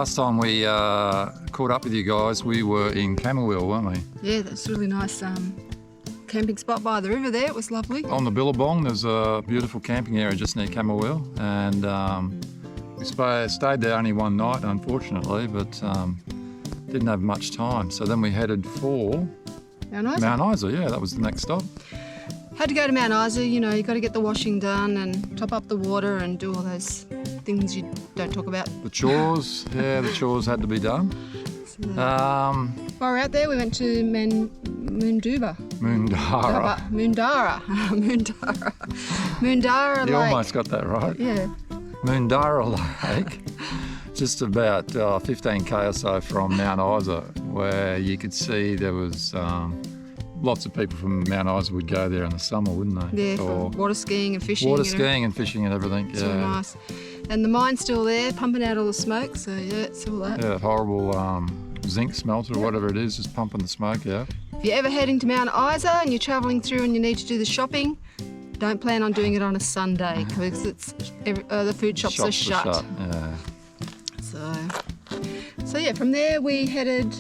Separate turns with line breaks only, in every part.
last time we caught up with you guys, we were in Camberwell, weren't we?
Yeah, that's a really nice camping spot by the river there. It was lovely.
On the Billabong, there's a beautiful camping area just near Camberwell, and we stayed there only one night, unfortunately, but didn't have much time. So then we headed for
Mount Isa.
Mount Isa. Yeah, that was the next stop.
Had to go to Mount Isa. You know, you got to get the washing done and top up the water and do all those things you don't talk about.
The chores, yeah, the chores had to be done.
So, while we were out there, we went to Moondara. Moondara
You
Lake.
almost got that right.
Yeah.
Moondara Lake, just about 15k or so from Mount Isa, where you could see there was lots of people from Mount Isa would go there in the summer, wouldn't they?
Yeah, for water skiing and fishing.
Water skiing and fishing and everything.
It's
yeah.
really nice. And the mine's still there, pumping out all the smoke, so yeah, it's all that.
Yeah, horrible zinc smelter or whatever it is, just pumping the smoke out.
If you're ever heading to Mount Isa and you're travelling through and you need to do the shopping, don't plan on doing it on a Sunday because the food shops are shut.
Yeah.
So yeah, from there we headed.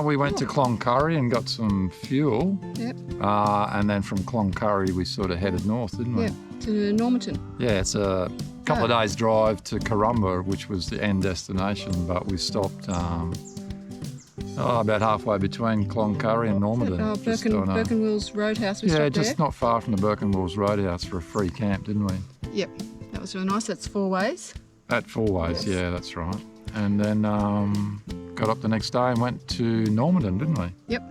We went to Cloncurry and got some fuel.
Yep.
And then from Cloncurry we sort of headed north, didn't we?
Yep, to Normanton.
Yeah, it's a couple of days drive to Corumba, which was the end destination, but we stopped about halfway between Cloncurry and Normanton.
Birkenwills Roadhouse. We
yeah,
stopped
just
there.
not far from the Birkenwills Roadhouse for a free camp, didn't we?
Yep, that was really nice. That's 4 ways.
At Four Ways,
Yes.
yeah, that's right. And then got up the next day and went to Normanton, didn't we?
Yep.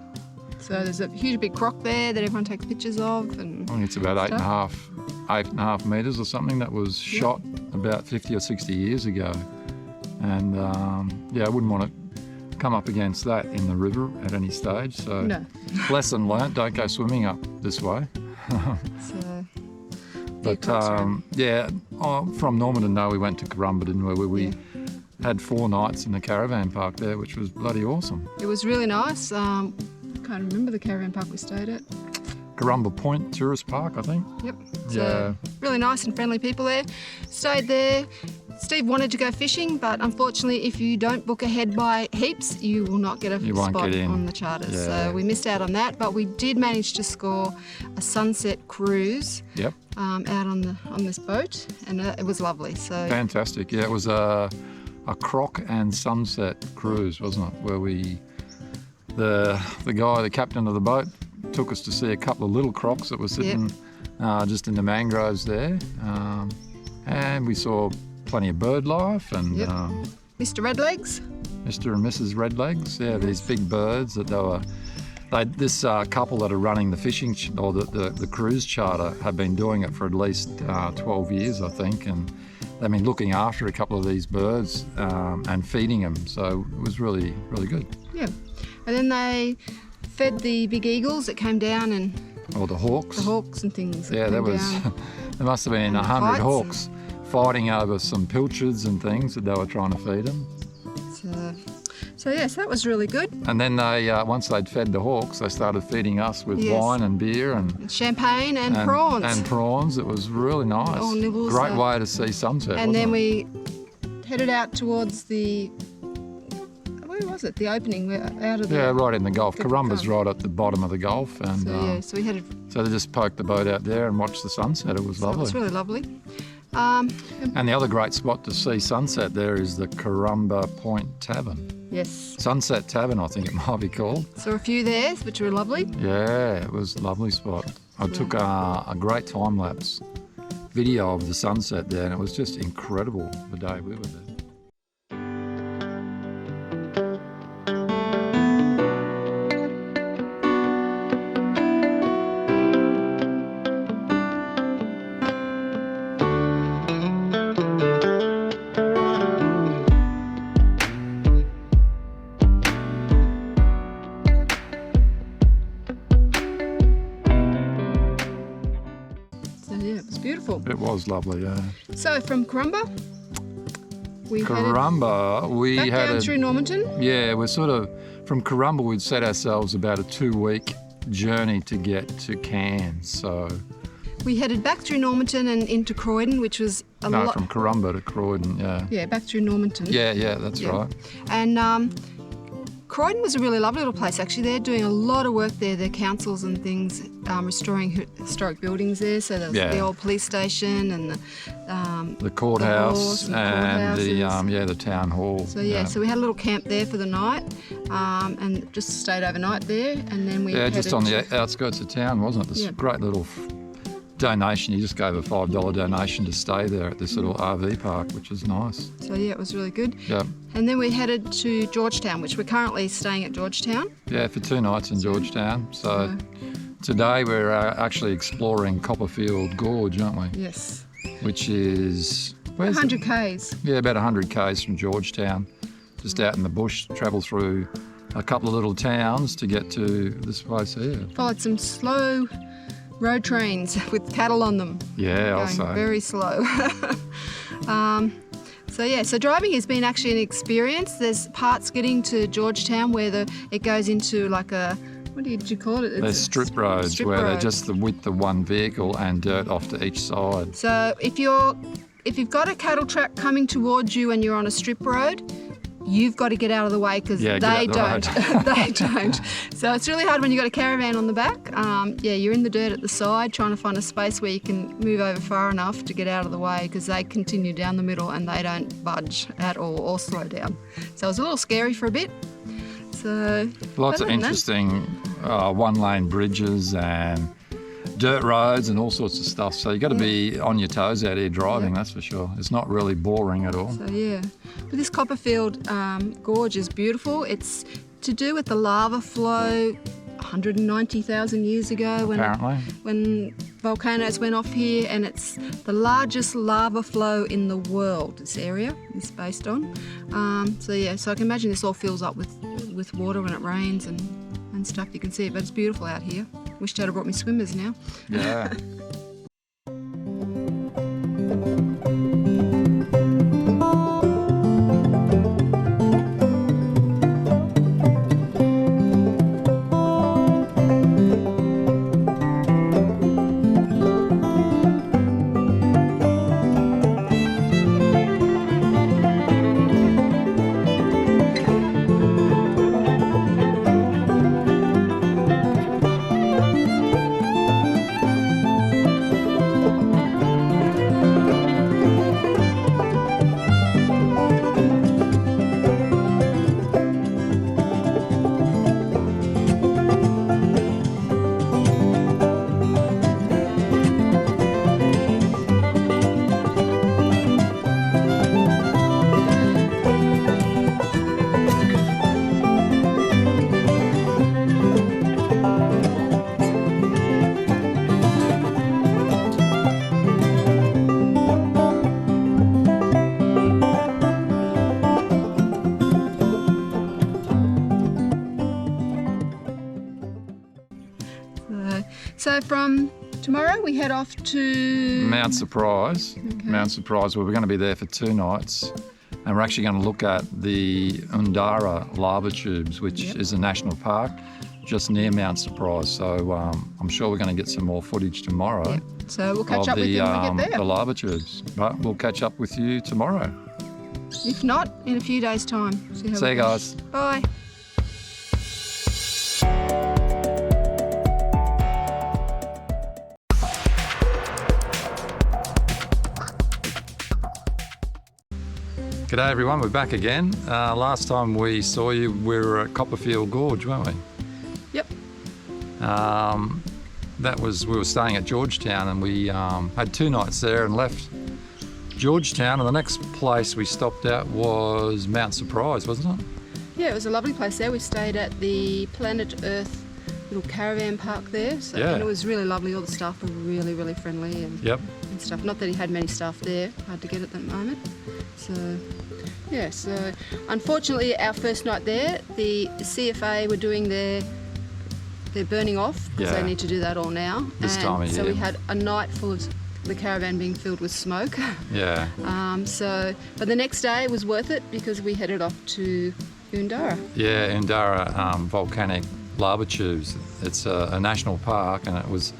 So there's a huge big croc there that everyone takes pictures of, and
I think it's about 8.5 metres or something that was shot about 50 or 60 years ago. And yeah, I wouldn't want to come up against that in the river at any stage. So
no.
lesson learnt, don't go swimming up this way.
So
But
crocs around.
yeah, from Normanton though we went to Corumba, didn't we? Where we had 4 nights in the caravan park there, which was bloody awesome.
It was really nice. Can't remember the caravan park we stayed at.
Corumba Point Tourist Park, I think.
Yep.
Yeah.
So really nice and friendly people there. Stayed there. Steve wanted to go fishing, but unfortunately, if you don't book ahead by heaps, you will not get a
won't
spot
get in.
on the charters.
Yeah.
So we missed out on that, but we did manage to score a sunset cruise
Yep.
out on this boat, and it was lovely. So
Fantastic. Yeah, it was a croc and sunset cruise, wasn't it? Where the captain of the boat took us to see a couple of little crocs that were sitting just in the mangroves there, and we saw plenty of bird life and
Mr. Redlegs.
Mr. and Mrs. Redlegs. Yeah, these big birds that this couple that are running the fishing or the cruise charter have been doing it for at least 12 years, I think, and they've been looking after a couple of these birds and feeding them. So it was really, really good.
Yeah. And then they fed the big eagles that came down and
Or the hawks.
the hawks and things. that
Yeah,
came
there was.
down.
There must have been
And the
100
kites
hawks fighting over some pilchards and things that they were trying to feed them.
So yes, that was really good.
And then they, once they'd fed the hawks, they started feeding us with
Yes.
wine and beer and
Champagne and prawns.
And prawns. It was really nice.
All nibbles,
Great way to see sunset.
And then
wasn't
we headed out towards the, where was it? The opening, out of the...
Yeah, right in the Gulf.
the
Corumba's
Gulf.
right at the bottom of the Gulf, and
So we headed...
so they just poked the boat out there and watched the sunset. It was
So it
lovely.
was really lovely.
And the other great spot to see sunset there is the Corumba Point Tavern.
Yes.
Sunset Tavern, I think it might be called.
Saw a few there, which were lovely.
Yeah, it was a lovely spot. I took a great time-lapse video of the sunset there, and it was just incredible the day we were there.
So yeah, it was beautiful.
It was lovely, yeah.
So from Corumba, we
Corumba, we
headed back
had
down through Normanton.
Yeah, we're sort of, from Corumba we'd set ourselves about a 2-week journey to get to Cairns, so
We headed back through Normanton and into Croydon, which was a
No,
lot.
from Corumba to Croydon, yeah.
Yeah, back through Normanton.
Yeah, that's
Yeah.
right.
And Croydon was a really lovely little place, actually. They're doing a lot of work there, their councils and things, restoring historic buildings there. So there's
Yeah.
the old police station and
The courthouse
halls and
and the
courthouses.
the town hall.
so so we had a little camp there for the night, and just stayed overnight there, and then we
just
headed
on
to-
the outskirts of town, wasn't it? This
Yeah.
great little donation. You just gave a $5 donation to stay there at this little RV park, which is nice.
So it was really good.
Yeah,
And then we headed to Georgetown, which we're currently staying at Georgetown.
yeah, for 2 nights in Georgetown. So today we're actually exploring Copperfield Gorge, aren't we?
Yes.
Which is where's it?
100 k's.
Yeah, about 100 k's from Georgetown, just out in the bush. Travel through a couple of little towns to get to this place here.
Followed some slow road trains with cattle on them.
Yeah, I'll
Going
say.
very slow. So driving has been actually an experience. There's parts getting to Georgetown where it goes into like a, what did you call it? It's
There's
a
strip roads
strip
where they're
road.
just the width of one vehicle and dirt off to each side.
So if you've got a cattle track coming towards you and you're on a strip road, you've got to get out of the way because
Yeah,
they
get out the
don't. They don't. So it's really hard when you've got a caravan on the back. You're in the dirt at the side trying to find a space where you can move over far enough to get out of the way because they continue down the middle and they don't budge at all or slow down. So it was a little scary for a bit. So
Lots of
other than that-
interesting one-lane bridges and dirt roads and all sorts of stuff. So you got to be on your toes out here driving, that's for sure. It's not really boring at all.
So but this Copperfield Gorge is beautiful. It's to do with the lava flow 190,000 years ago
Apparently.
when volcanoes went off here, and it's the largest lava flow in the world. This area is based on. So I can imagine this all fills up with water when it rains and stuff. You can see it, but it's beautiful out here. Wish Dad had brought me swimmers now.
Yeah.
So from tomorrow we head off to
Mount Surprise. Mount Surprise, where we're going to be there for 2 nights. And we're actually going to look at the Undara lava tubes, which is a national park just near Mount Surprise. So I'm sure we're going to get some more footage tomorrow
Yeah. So we'll catch
of
up with you when we get
the
there.
lava tubes. But we'll catch up with you tomorrow.
If not, in a few days' time. See how
See
we
you
go.
guys.
Bye.
G'day everyone, we're back again. Last time we saw you, we were at Copperfield Gorge, weren't we?
Yep.
We were staying at Georgetown, and we had 2 nights there and left Georgetown, and the next place we stopped at was Mount Surprise, wasn't it?
Yeah, it was a lovely place there. We stayed at the Planet Earth little caravan park there. So,
Yeah.
And it was really lovely. All the staff were really, really friendly and
Yep.
stuff. Not that he had many staff there, hard to get at the moment. So unfortunately our first night there, the CFA were doing their burning off because
Yeah.
they need to do that all now.
This time of
so
year.
we had a night full of the caravan being filled with smoke.
Yeah.
But the next day it was worth it because we headed off to Undara.
Yeah, Undara volcanic lava tubes. It's a national park, and it was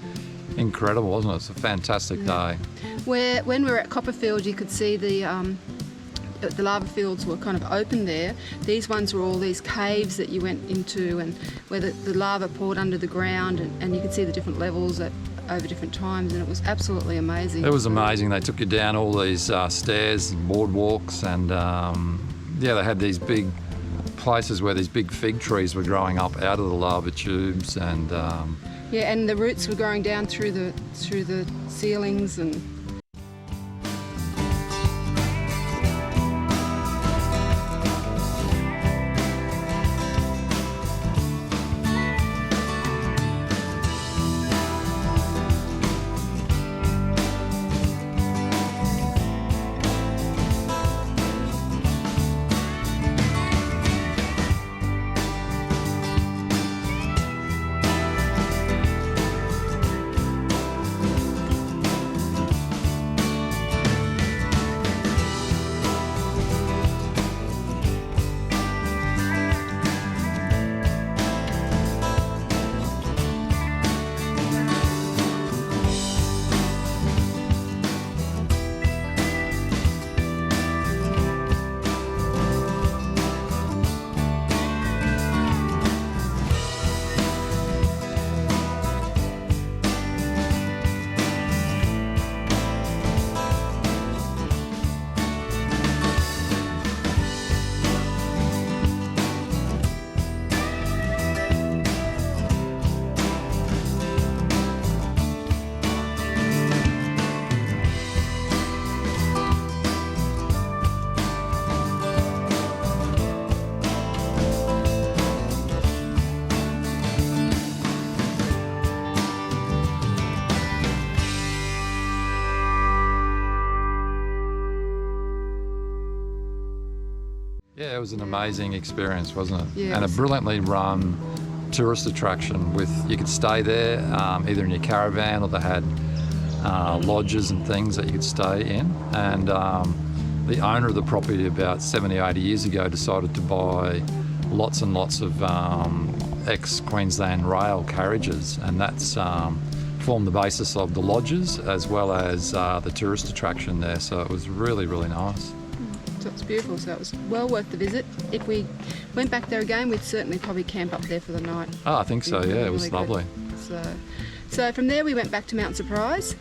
incredible, wasn't it? It's a fantastic day.
When we were at Copperfield, you could see the lava fields were kind of open there. These ones were all these caves that you went into, and where the lava poured under the ground, and you could see the different levels over different times, and it was absolutely amazing.
It was amazing. They took you down all these stairs and boardwalks, and they had these big places where these big fig trees were growing up out of the lava tubes, and
and the roots were going down through the ceilings and.
Yeah, it was an amazing experience, wasn't it?
Yeah,
And
it
a
was.
brilliantly run tourist attraction you could stay there either in your caravan, or they had lodges and things that you could stay in. And the owner of the property about 70 or 80 years ago decided to buy lots and lots of ex-Queensland rail carriages, and that's formed the basis of the lodges as well as the tourist attraction there. So it was really, really nice.
So it was beautiful, so it was well worth the visit. If we went back there again, we'd certainly probably camp up there for the night.
Oh, I think so, yeah, it was
Really good.
lovely.
So from there we went back to Mount Surprise.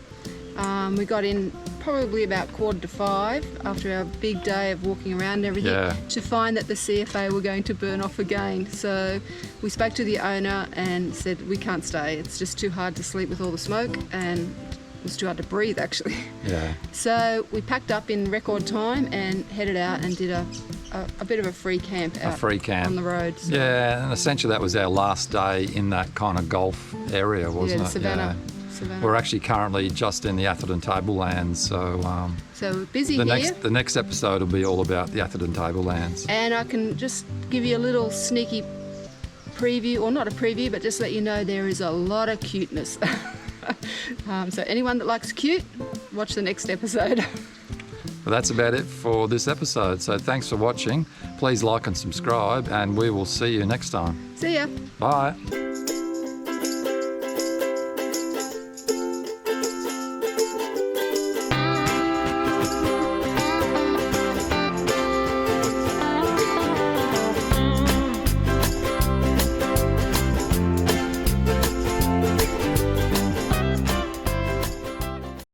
We got in probably about 4:45 after our big day of walking around and everything,
Yeah.
to find that the CFA were going to burn off again. So we spoke to the owner and said, we can't stay. It's just too hard to sleep with all the smoke, and it was too hard to breathe actually.
Yeah.
So we packed up in record time and headed out and did a bit of a free camp out
free camp.
on the road. So,
Yeah, and essentially that was our last day in that kind of Gulf area, wasn't
the
it?
Savannah.
We're actually currently just in the Atherton Tablelands, so
So we're busy
the
here.
next episode will be all about the Atherton Tablelands.
And I can just give you a little sneaky preview, or not a preview, but just let you know there is a lot of cuteness. So anyone that likes cute, watch the next episode.
But that's about it for this episode. So thanks for watching. Please like and subscribe, and we will see you next time.
See ya.
Bye.